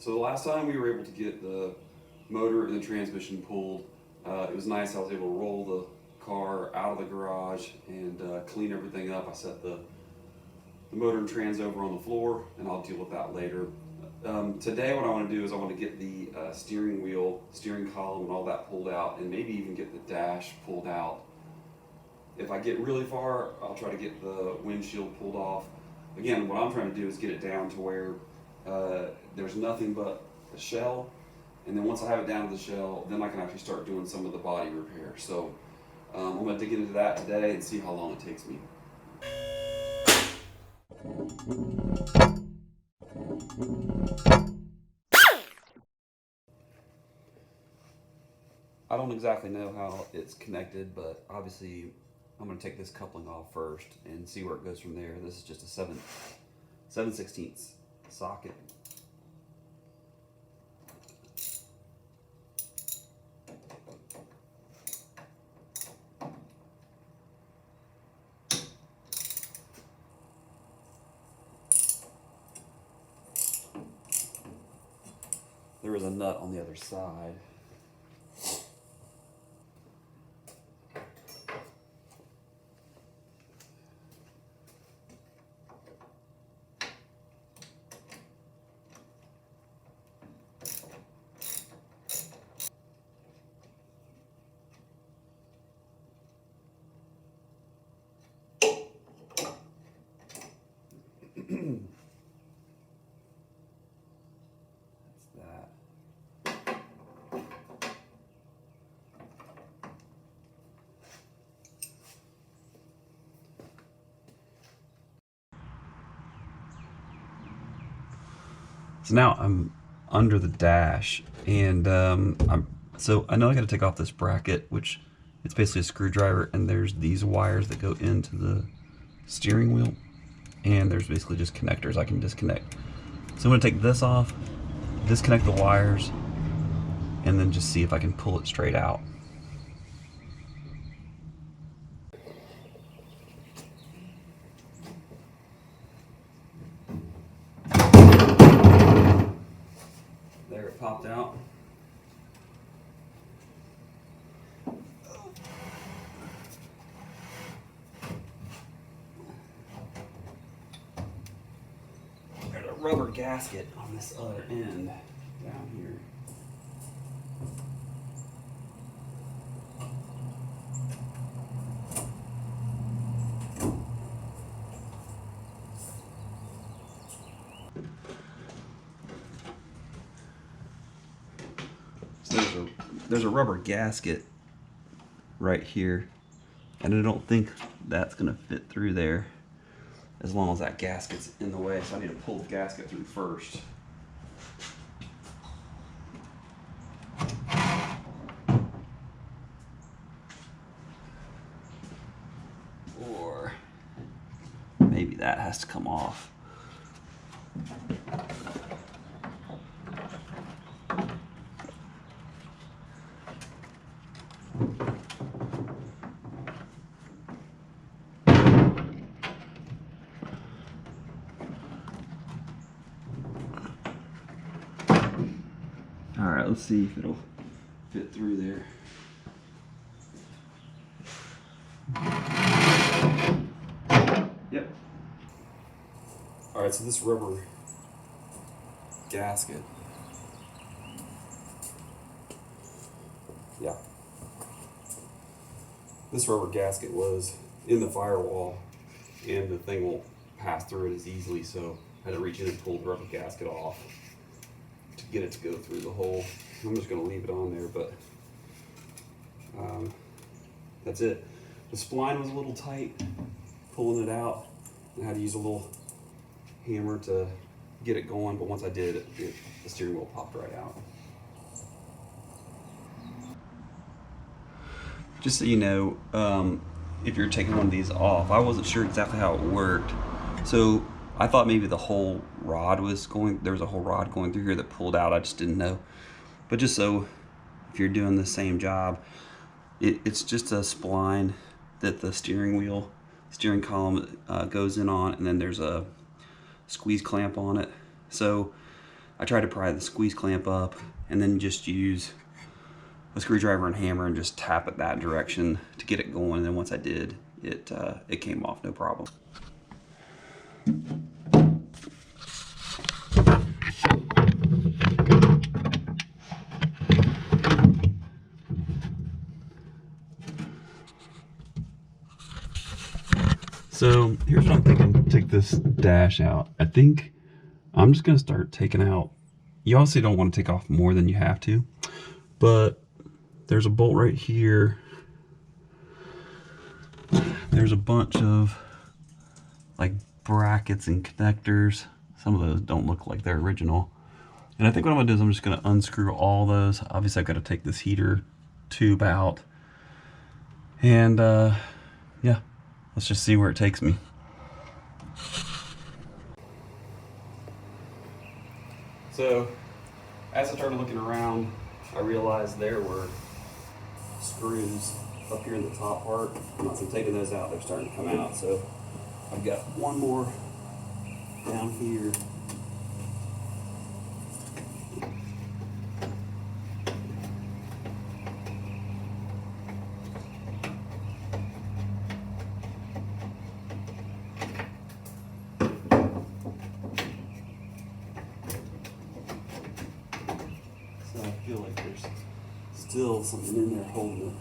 So the last time we were able to get the motor and the transmission pulled, it was nice. I was able to roll the car out of the garage and clean everything up. I set the motor and trans over on the floor, and I'll deal with that later. Today what I want to do is I want to get the steering wheel, steering column and all that pulled out, and maybe even get the dash pulled out. If I get really far, I'll try to get the windshield pulled off. Again, what I'm trying to do is get it down to where there's nothing but the shell, and then once I have it down to the shell, then I can actually start doing some of the body repair. So I'm going to dig into that today and see how long it takes me. I don't exactly know how it's connected, but obviously I'm going to take this coupling off first and see where it goes from there. This is just a 7/16 socket. There is a nut on the other side. So now I'm under the dash, and so I know I got to take off this bracket, which it's basically a screwdriver, and there's these wires that go into the steering wheel, and there's basically just connectors I can disconnect. So I'm going to take this off, disconnect the wires, and then just see if I can pull it straight out. There, it popped out. There's a rubber gasket on this other end down here. So there's a rubber gasket right here, and I don't think that's gonna fit through there as long as that gasket's in the way, so I need to pull the gasket through first. Or maybe that has to come off. All right, let's see if it'll fit through there. Yep. All right, so this rubber gasket, yeah, this rubber gasket was in the firewall, and the thing won't pass through it as easily, so I had to reach in and pull the rubber gasket off to get it to go through the hole. I'm just going to leave it on there, but that's it. The spline was a little tight, pulling it out. I had to use a little hammer to get it going, but once I did, the steering wheel popped right out. Just so you know, if you're taking one of these off, I wasn't sure exactly how it worked. So I thought maybe the whole rod was going, there was a whole rod going through here that pulled out. I just didn't know. But just so if you're doing the same job, it's just a spline that the steering column goes in on, and then there's a squeeze clamp on it. So I tried to pry the squeeze clamp up and then just use a screwdriver and hammer and just tap it that direction to get it going. And then once I did, it came off no problem. So here's what I'm thinking, take this dash out. I think I'm just gonna start taking out, you obviously don't want to take off more than you have to, but there's a bolt right here. There's a bunch of like brackets and connectors. Some of those don't look like they're original. And I think what I'm gonna do is I'm just gonna unscrew all those. Obviously I've got to take this heater tube out. And yeah, let's just see where it takes me. So as I started looking around, I realized there were screws up here in the top part. Once I'm taking those out, they're starting to come out. So I've got one more down here. So I feel like there's still something in there holding it.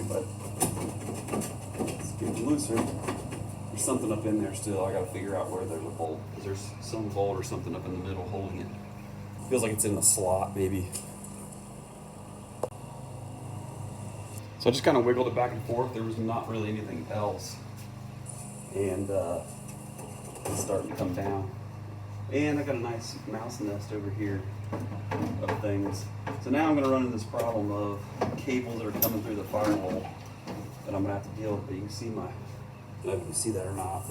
But it's getting looser. There's something up in there still. I gotta figure out where there's a bolt, because there's some bolt or something up in the middle holding it. Feels like it's in the slot maybe. So I just kind of wiggled it back and forth. There was not really anything else. And it's starting to come down. And I got a nice mouse nest over here of things. So now I'm going to run into this problem of cables that are coming through the firewall that I'm going to have to deal with. But you can see my, I don't know if you can see that or not,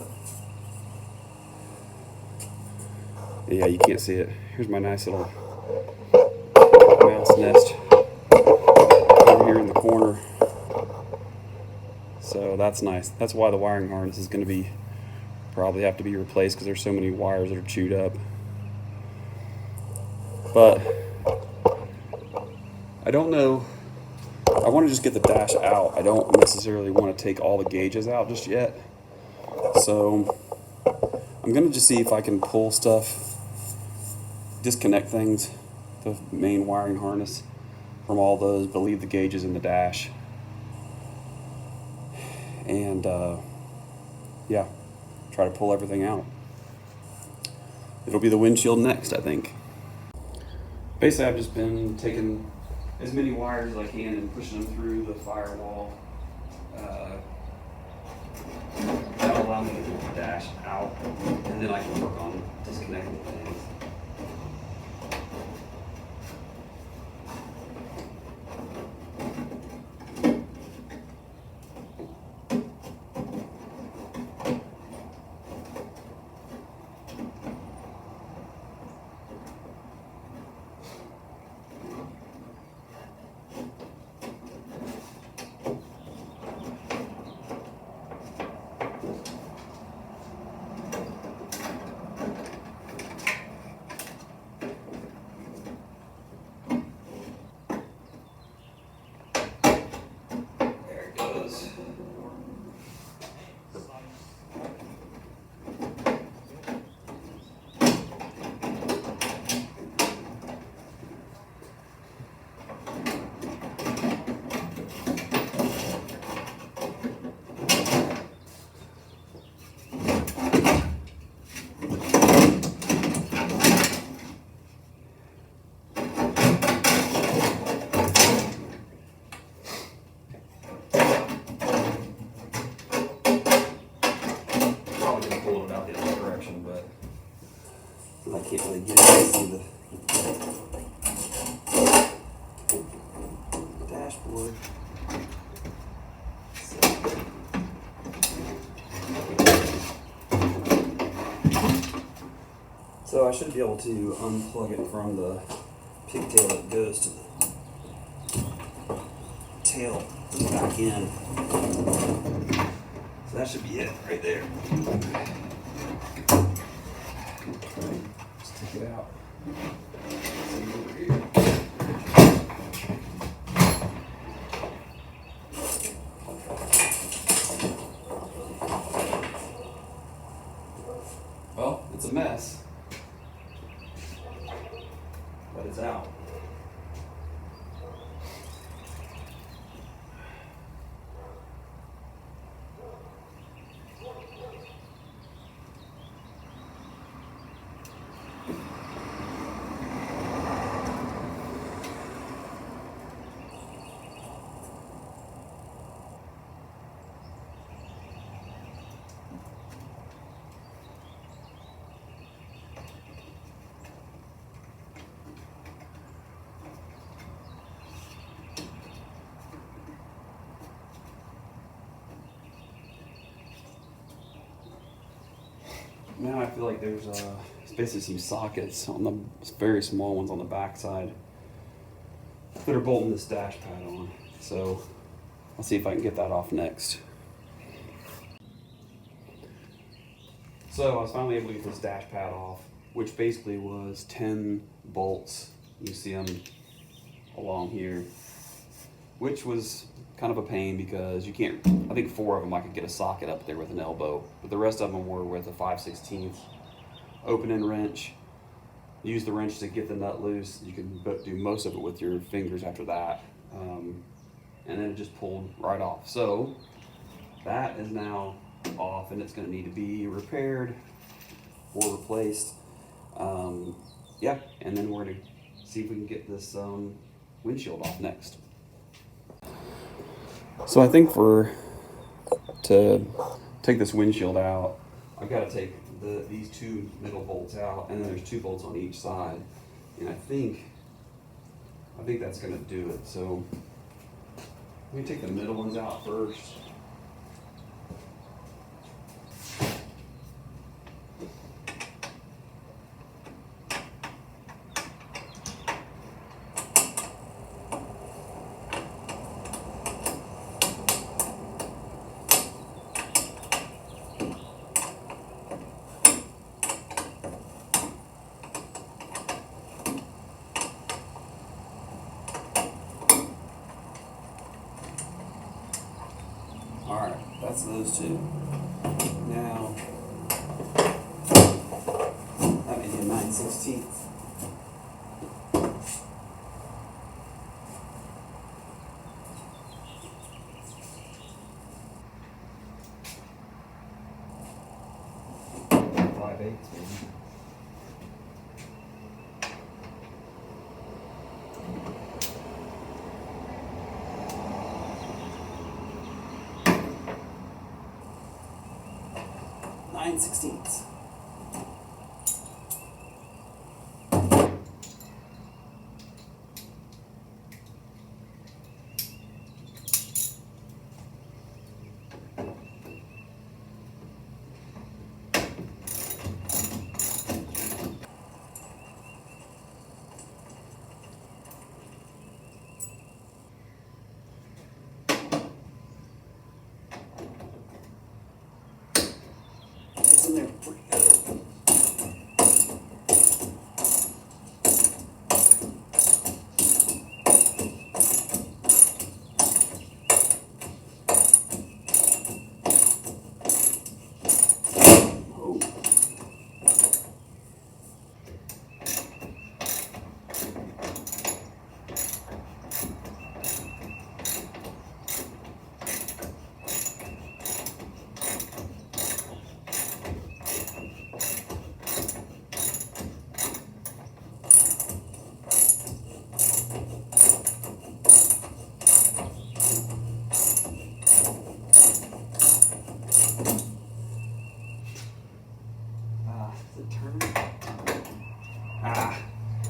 but yeah, you can't see it. Here's my nice little mouse nest over here in the corner. So that's nice. That's why the wiring harness is going to be probably have to be replaced, because there's so many wires that are chewed up. But I don't know. I want to just get the dash out. I don't necessarily want to take all the gauges out just yet. So I'm going to just see if I can pull stuff, disconnect things, the main wiring harness from all those, but leave the gauges in the dash. And yeah, try to pull everything out. It'll be the windshield next, I think. Basically, I've just been taking as many wires as I can and pushing them through the firewall. That'll allow me to get the dash out, and then I can work on disconnecting things. I can't really get it to see the dashboard. So I should be able to unplug it from the pigtail that goes to the tail back in. So that that should be it right there. Just take it out. See over here. Well, it's a mess, but it's out. Now I feel like there's basically some sockets on the very small ones on the back side that are bolting this dash pad on. So I'll see if I can get that off next. So I was finally able to get this dash pad off, which basically was 10 bolts. You see them along here, which was kind of a pain because you can't, I think 4 of them I could get a socket up there with an elbow, but the rest of them were with a 5/16 opening wrench. Use the wrench to get the nut loose. You can do most of it with your fingers after that. And then it just pulled right off. So that is now off and it's gonna need to be repaired or replaced. Yeah, and then we're gonna see if we can get this windshield off next. So I think to take this windshield out, I've got to take these 2 middle bolts out, and then there's 2 bolts on each side, and I think that's going to do it. So let me take the middle ones out first. Alright, that's those 2. Now, that may be a 9/16. Maybe. 9/16. In there pretty good.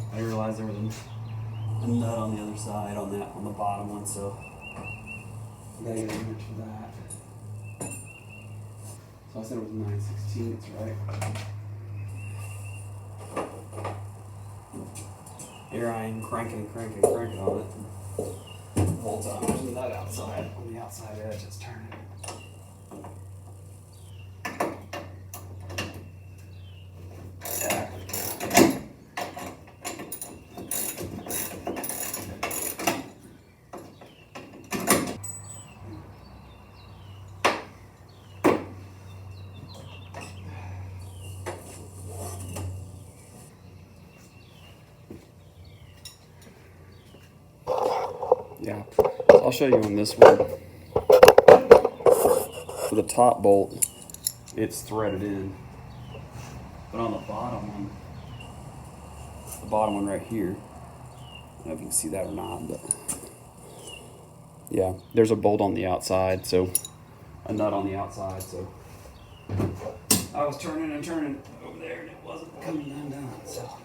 I didn't realize there was a nut on the other side on the bottom one, so I gotta get a wrench for that. So I said it was 9/16, right? Here I am cranking on it the whole time. There's a nut outside on the outside edge. It's turning. Yeah, I'll show you on this one. For the top bolt, it's threaded in, but on the bottom one right here, I don't know if you can see that or not, but yeah, there's a bolt on the outside, so a nut on the outside. So I was turning and turning over there, and it wasn't coming undone. So.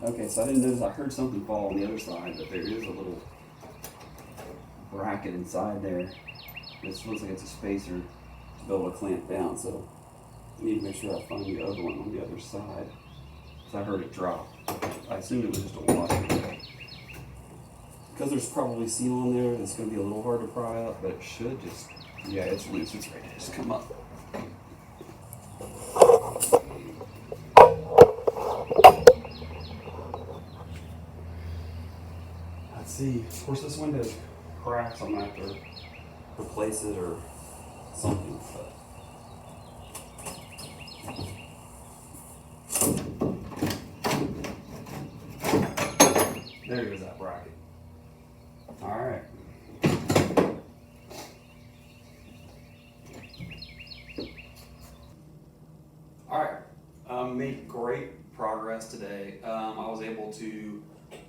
Okay, so I didn't notice, I heard something fall on the other side, but there is a little bracket inside there. This looks like it's a spacer to be able to clamp down, so I need to make sure I find the other one on the other side. Because I heard it drop. I assumed it was just a washer. Because there's probably seal on there, it's going to be a little hard to pry up, but it should just, yeah, it's loose, it's ready to just come up. Let's see, of course this window's cracked, so I'm going to have to replace it or something. But there goes that bracket. Alright. Alright, made great progress today. I was able to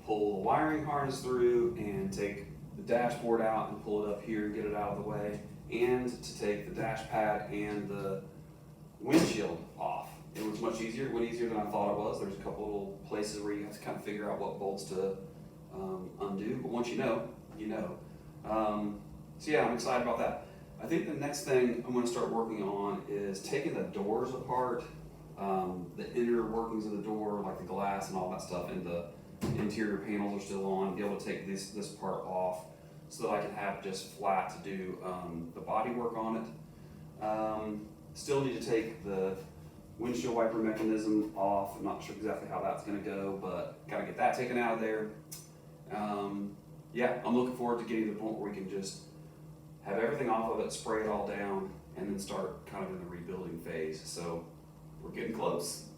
pull the wiring harness through and take the dashboard out and pull it up here and get it out of the way, and to take the dash pad and the windshield off. It was much easier. It went easier than I thought it was. There's a couple little places where you have to kind of figure out what bolts to undo, but once you know, you know. So yeah, I'm excited about that. I think the next thing I'm going to start working on is taking the doors apart, the inner workings of the door, like the glass and all that stuff, and the interior panels are still on, be able to take this part off so that I can have just flat to do the body work on it. Still need to take the windshield wiper mechanism off. I'm not sure exactly how that's going to go, but got to get that taken out of there. Yeah, I'm looking forward to getting to the point where we can just have everything off of it, spray it all down, and then start kind of in the rebuilding phase. So we're getting close.